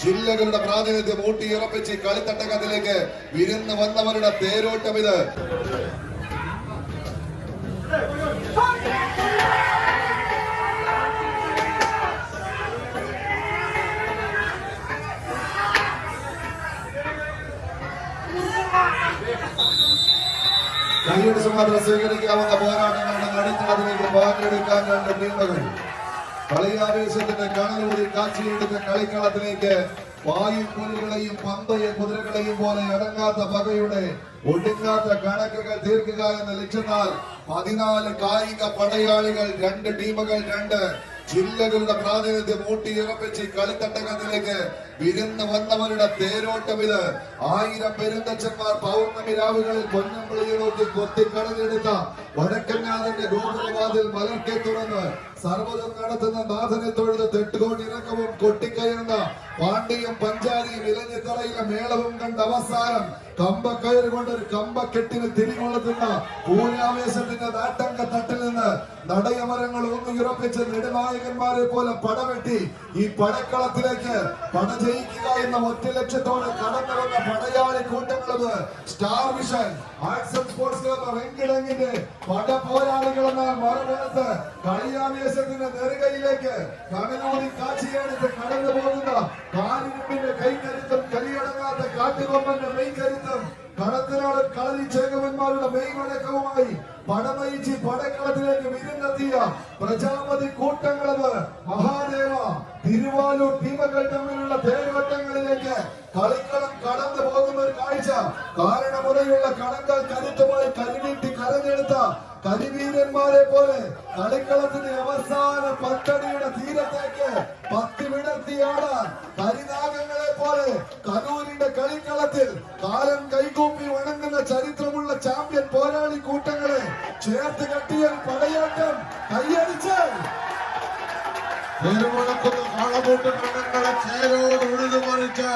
ജില്ലകളുടെ പ്രാതിനിധ്യം ഊട്ടിയുറപ്പിച്ച് കളിത്തട്ടകത്തിലേക്ക് വിരുന്ന് വന്നവരുടെ തേരോട്ടം ഇത്. കൈയടിച്ച് മാത്രം സ്വീകരിക്കാവുന്ന പോരാട്ടങ്ങളുടെ കളിത്തടത്തിലേക്ക് പങ്കെടുക്കാൻ രണ്ട് ടീമുകൾ കളിയാവേശത്തിന്റെ കണലൂരി കാച്ചിയെടുത്ത കളിക്കളത്തിലേക്ക് വായുപുലികളെയും പന്തയ കുതിരകളെയും പോലെ അടങ്ങാത്ത പകയുടെ ഒടുങ്ങാത്ത കണക്കുകൾ തീർക്കുക എന്ന ലക്ഷ്യത്താൽ 14 കായിക പടയാളികൾ, 2 ടീമുകൾ, 2 ജില്ലകളുടെ പ്രാതിനിധ്യം ഊട്ടിയുറപ്പിച്ച് കളിത്തട്ടകത്തിലേക്ക് വിരുന്ന് വന്നവരുടെ തേരോട്ടം ഇത്. 1000 പെരുന്തച്ഛന്മാർ പൗർണമി രാവുകളിൽ പൊന്നമ്പിളിയിലോട്ട് കൊത്തിക്കടഞ്ഞെടുത്ത വടക്കനാഥന്റെ ഗോപുരവാതിൽ മലർക്കെ തുറന്ന് സർവ്വതും നടത്തുന്ന നാഥനെ തൊഴുത് തെട്ടുകോടി ഇറക്കവും കൊട്ടിക്കയറുന്ന പാണ്ഡ്യയും പഞ്ചാരിയും ഇലഞ്ഞിത്തറയിലെ മേളവും കണ്ട അവസാനം കമ്പക്കയറ് കൊണ്ടൊരു കമ്പക്കെട്ടിന് തിരികൊളുത്തുന്ന പൂരാവേശത്തിന്റെ നാട്ടങ്ക തട്ടിൽ നിന്ന് നടയമരങ്ങൾ ഊന്നിയുറപ്പിച്ച് നെടുനായകന്മാരെ പോലെ പടവെട്ടി ഈ പടക്കളത്തിലേക്ക് പട ജയിക്കുക എന്ന ഒറ്റ ലക്ഷ്യത്തോടെ കടന്നു വന്ന പടയാളി കൂട്ടങ്ങളത് star vision arts and sports club വെങ്കിടങ്ങിന്റെ പട പോരാളികളെന്നാൽ മറുപുറത്ത് കളിയാവേശത്തിന്റെ നെറുകയിലേക്ക് കടലൂരി കാച്ചിയെടുത്ത് കടന്നു പോകുന്ന കാലിരുമ്പിന്റെ കൈക്കരുത്തും കരിയടങ്ങാത്ത കാട്ടുകൊമ്പന്റെ മെയ്ക്കരുത്തും കടത്തിനാട് കളരി ചേകവന്മാരുടെ മെയ്വഴക്കവുമായി പടമയിച്ച് പടക്കളത്തിലേക്ക് വിരുന്നെത്തിയ പ്രജാപതി കൂട്ടങ്ങളത് മഹാദേവ തിരുവാലൂർ ടീമുകൾ തമ്മിലുള്ള തേരോട്ടങ്ങളിലേക്ക് കളിക്കളം കടന്നു പോകുന്ന ഒരു കാഴ്ച. കാരണമുറയുള്ള കടങ്ങൾ കരുത്തുമായി കരിനീട്ടി കരഞ്ഞെടുത്ത കരിവീരന്മാരെ പോലെ കളിക്കളത്തിന്റെ അവസാന പത്തടിയുടെ തീരത്തേക്ക് പത്തി വിടർത്തിയാടാൻ കരിനാഗങ്ങളെ പോലെ കനൂരിന്റെ കളിക്കളത്തിൽ കാലം കൈകൂപ്പി വണങ്ങുന്ന ചരിത്രമുള്ള ചാമ്പ്യൻ പോരാളി കൂട്ടങ്ങളെ ചേർത്ത് കെട്ടിയ പടയാട്ടം കൈയടിച്ച് കാളകൂട്ടുകളെ ചേരോട് ഉഴുതുമറിച്ച്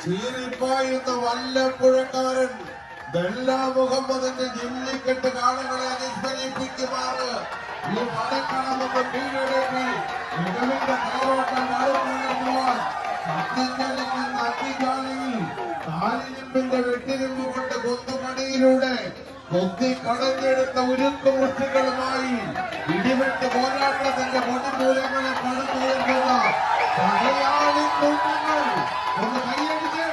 ചീറിപ്പായുന്ന വല്ലപ്പുഴക്കാരൻ ബെല്ലാ മുഹമ്മദിന്റെ ജില്ലിക്കെട്ട് കാളകളെ അനുസ്മരിപ്പിക്കുമാറ് ഈ പടക്കളമൊക്കെ കീഴടക്കി മികവിന്റെ കൈരോട്ടം നടത്തുവാൻ സത്യജനങ്ങൾ അഗ്നിജാലയിൽ കാലിരുമ്പിന്റെ വെട്ടിരുമ്പ് കൊണ്ട് കൊന്നുമണിയിലൂടെ കൊത്തി കടഞ്ഞെടുത്ത ഉരുക്കുമുഷ്ടികളുമായി ഇടിവെട്ട് പോരാട്ടത്തിന്റെ പൊടിമൂലങ്ങളെ കടന്നുയർത്തുന്ന പടയാളി കൂട്ടങ്ങൾ ഒന്ന് കൈയടിച്ച്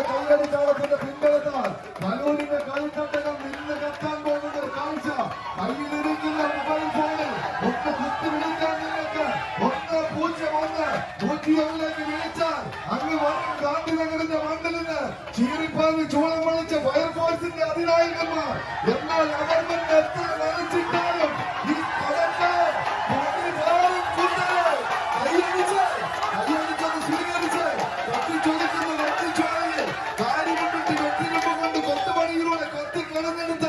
കൈയടിച്ചാളത്തിന്റെ പിൻബലത്താൽ കലൂരിന്റെ കളിത്തട്ടകം ഇന്ന് കത്താൻ പോകുന്ന ഒരു കാഴ്ച. കയ്യിലിരിക്കുന്ന മൊബൈൽ ഫോണിൽ ഒന്ന് കുത്തി വിളിക്കാൻ നിങ്ങൾക്ക് 101 101 വിളിച്ചാൽ അങ്ങ് വരും ഗാന്ധിനഗറിന്റെ മണ്ഡലിന് ചീറിപ്പാഞ്ഞ് ചൂളം വളിച്ച ഫയർഫോഴ്സിന്റെ അധിനായകന്മാർ. എന്നാൽ ഗവൺമെന്റ് എത്ര നനച്ചിട്ടാലും ഈ പടക്കളെ കൈയടിച്ചത് സ്വീകരിച്ച് കത്തിച്ചൊടുക്കുന്ന വെട്ടിച്ചോളയിൽ കാര്യമുണ്ടിട്ട് വെട്ടിരുമ്പ് കൊണ്ട് കൊത്തുപണിയിലൂടെ കൊത്തിക്കളഞ്ഞെടുത്ത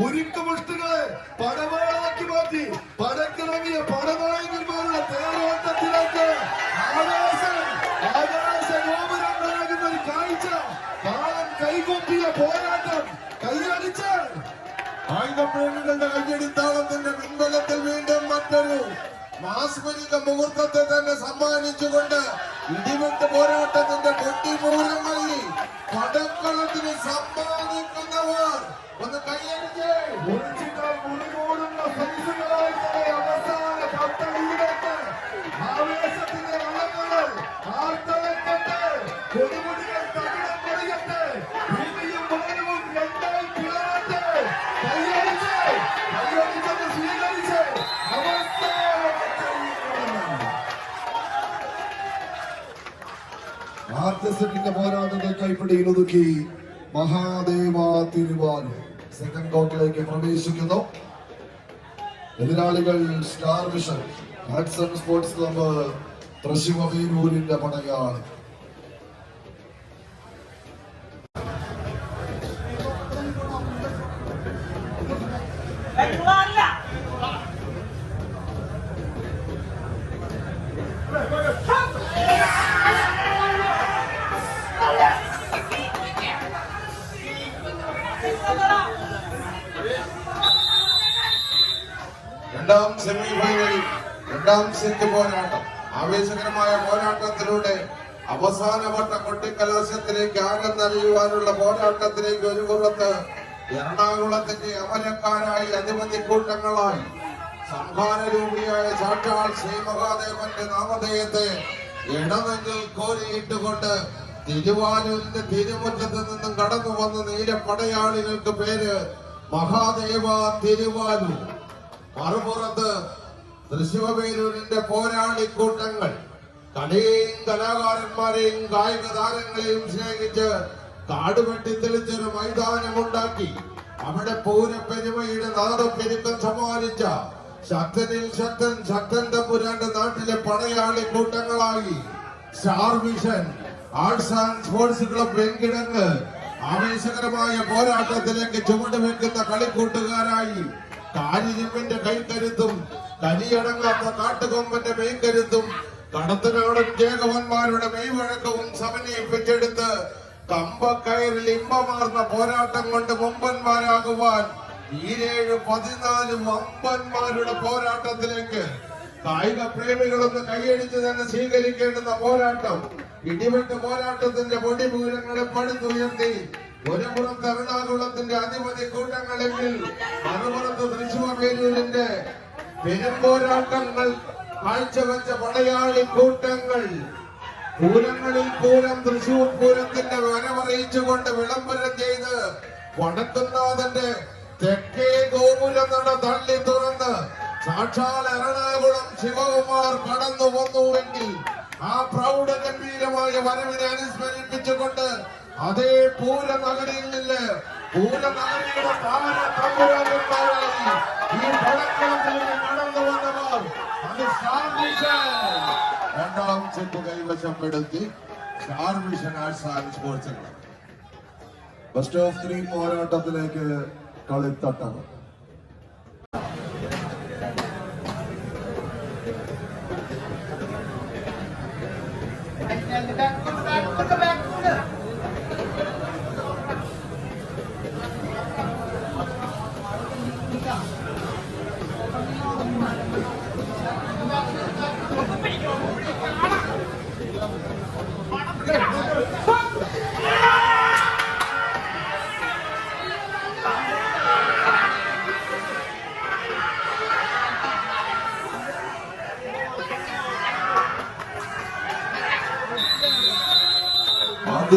ഉരുക്കുമുഷ്ടികളെ പടവാളാക്കി മാറ്റി പടക്കിറങ്ങിയ പടനായകന്മാരുടെ തേരോട്ടത്തിലേക്ക് ആകാശ ഗോപുരങ്ങളാകുന്ന ഒരു കാഴ്ച. കാലം കൈകൊപ്പിയ പോരാട്ടം കൈയടിച്ച് ആയുധപ്രേമികളുടെ കയ്യടിത്താളത്തിന്റെ പിൻബലത്തിൽ വീണ്ടും മറ്റൊരു മാസ്മരിക മുഹൂർത്തത്തെ തന്നെ സമ്മാനിച്ചുകൊണ്ട് ഇടിവെട്ട് പോരാട്ടത്തിന്റെ കൊട്ടിമൂലങ്ങളിൽ പടക്കളത്തിന് സമ്മാനിക്കുന്നവർ ഒന്ന് കൈയടിച്ച് മുറികൂടുന്ന സൈസുകളായി തന്നെ അവസാന പത്തടിയിലേക്ക് ആവേശത്തിന്റെ വള്ളങ്ങൾ ആർത്തലക്കട്ടെ, കൊടുമുടികൾ തകിടം പൊടിയട്ടെ, ഭൂമിയും വാനവും രണ്ടായി പിളരട്ടെ. കൈയടിച്ചത് സ്വീകരിച്ച് ആർട്ടിസ്റ്റിന്റെ പോരാട്ടത്തെ കൈപ്പിടിയിൽ ഒതുക്കി മഹാദേവ തിരുവാലൂർ സെക്കൻഡ് കോർട്ടിലേക്ക് പ്രവേശിക്കുന്നു. എതിരാളികൾ star vision arts and sports club തൃശ്ശിവപേരൂരിന്റെ പടയാളി. രണ്ടാം സെമിഫൈനലിൽ രണ്ടാം സെറ്റ് പോരാട്ടം ആവേശകരമായ പോരാട്ടത്തിലൂടെ അവസാനവട്ട കൊട്ടിക്കലാശത്തിലേക്ക് ആകം നൽകുവാനുള്ള പോരാട്ടത്തിലേക്ക് ഒരു പുറത്ത് എറണാകുളത്തിന്റെ അമരക്കാരായി അധിപതി കൂട്ടങ്ങളായി സംഹാരരൂപിയായ സാക്ഷാൽ ശ്രീ മഹാദേവന്റെ നാമധേയത്തെ ഇടനെഞ്ചിൽ കോരിയിട്ടുകൊണ്ട് തിരുവാലൂരിന്റെ തിരുമുറ്റത്ത് നിന്നും കടന്നു വന്ന നീലപ്പടയാളികൾക്ക് പേര് മഹാദേവ തിരുവാലൂർ. മറുപുറത്ത് തൃശ്ശൂരൂരിന്റെ പോരാളിക്കൂട്ടങ്ങൾ കലയെയും കലാകാരന്മാരെയും കായിക താരങ്ങളെയും സ്നേഹിച്ച് കാടുവെട്ടി തെളിച്ചൊരു മൈതാനമുണ്ടാക്കി അവിടെ പൂരപ്പെരുമയുടെ നാദപ്പെരുക്കം സമ്മാനിച്ച ശക്തനിൽ ശക്തൻ ശക്തൻ തമ്പുരാന്റെ നാട്ടിലെ പടയാളി കൂട്ടങ്ങളായി star vision arts and sports club Venkitangu ആവേശകരമായ പോരാട്ടത്തിലേക്ക് ചുവടുവെക്കുന്ന കളിക്കൂട്ടുകാരായി കാരിരുമ്പിന്റെ കൈക്കരുത്തും കലിയടങ്ങാത്ത കാട്ടുകൊമ്പന്റെ മെയ്ക്കരുത്തും കടത്തനാടൻ ജേകവന്മാരുടെ മെയ്വഴക്കവും സമന്വയിപ്പിച്ചെടുത്ത് കമ്പക്കയറിൽ ഇമ്പമാർന്ന പോരാട്ടം കൊണ്ട് മുമ്പന്മാരാകുവാൻ 14 വമ്പന്മാരുടെ പോരാട്ടത്തിലേക്ക് കായിക പ്രേമികളൊന്ന് കൈയടിച്ച് തന്നെ സ്വീകരിക്കേണ്ടുന്ന പോരാട്ടം ഇടിവെട്ട് പോരാട്ടത്തിന്റെ പൊടിപൂരങ്ങളെ പടുത്തുയർത്തി ഒരു പുറത്ത് എറണാകുളത്തിന്റെ അധിപതി കൂട്ടങ്ങളെങ്കിൽ മറുപുറത്ത് തൃശ്ശൂരൂരിന്റെ പെരുമ്പോരാട്ടങ്ങൾ കാഴ്ചവെച്ച പടയാളി കൂട്ടങ്ങൾ പൂരങ്ങളിൽ പൂരം തൃശൂർ പൂരത്തിന്റെ വരവറിയിച്ചുകൊണ്ട് വിളംബരം ചെയ്ത് വടക്കുന്നാഥന്റെ തെക്കേ ഗോപുര നട തള്ളി തുറന്ന് സാക്ഷാൽ എറണാകുളം ശിവകുമാർ കടന്നു വന്നുവെങ്കിൽ ആ പ്രൗഢ ഗംഭീരമായ വരവിനെ അനുസ്മരിപ്പിച്ചുകൊണ്ട് അതേ പൂരനഗരിയിൽ നിന്ന് പൂരനഗരിയുടെ താര തമ്പുരാക്കന്മാരായി ഈ പടക്കളത്തിലേക്ക് കടന്നു വന്നവർ അത് സ്റ്റാർ വിഷൻ രണ്ടാം സെറ്റ് കൈവശപ്പെടുത്തി star vision arts and sports club best of 3 പോരാട്ടത്തിലേക്ക് കളിത്തട്ടം.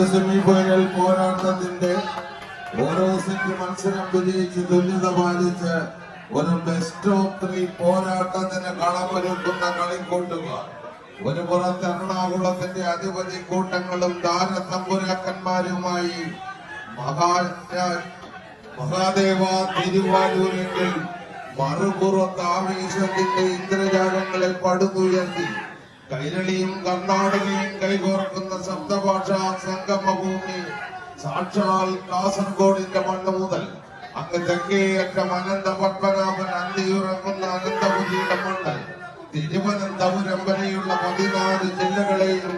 സെമിഫൈനൽ പോരാട്ടത്തിന്റെ ഓരോ സെറ്റ് മത്സരം വിജയിച്ച് തുല്യത പാലിച്ച് ഒരു ബെസ്റ്റ് ഓഫ് 3 പോരാട്ടത്തിന് കളമൊരുക്കുന്ന കളിക്കൂട്ടുകാർ ഒരു പുറത്ത് എറണാകുളത്തിന്റെ അധിപതി കൂട്ടങ്ങളും താരത്തമ്പുരാക്കന്മാരുമായി മഹാദേവ തിരുവാലൂരിൽ മറുപുറത്ത് ആവേശത്തിന്റെ ഇന്ദ്രജാലങ്ങളെ പടുത്തുയർത്തി കൈരളിയും കർണാടകയും കൈകോർക്കുന്ന സപ്തഭാഷാ സംഗമഭൂമി സാക്ഷാൽ കാസർഗോഡിന്റെ മണ്ണ് മുതൽ അങ്ങ് തെക്കേയറ്റം അനന്ത പത്മനാഭൻ അന്തിയുറങ്ങുന്ന അനന്തപുരിയുടെ മണ്ണ് തിരുവനന്തപുരം വരെയുള്ള 14 ജില്ലകളെയും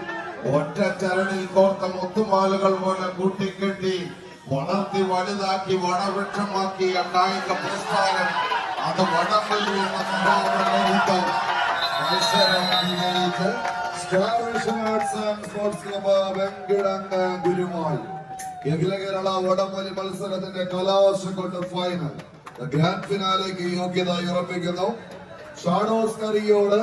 ഒറ്റ ചരണിൽ കോർത്ത മുത്തുമാലകൾ പോലെ കൂട്ടിക്കെട്ടി വളർത്തി വലുതാക്കി വടവൃക്ഷമാക്കിയ കായിക പ്രസ്ഥാനം അത് വടംവലി എന്ന മഹാപ്രഭുത്വം മത്സരം വിജയിച്ച് star vision arts and sports club Venkitangu ഗുരുമായി അഖില കേരള വടംവലി മത്സരത്തിന്റെ കലാശക്കൊട്ട് ഫൈനൽ ഗ്രാൻഡ് ഫിനാലേക്ക് യോഗ്യത ഉറപ്പിക്കുന്നു. ഷാഡോസ് കറിയോട്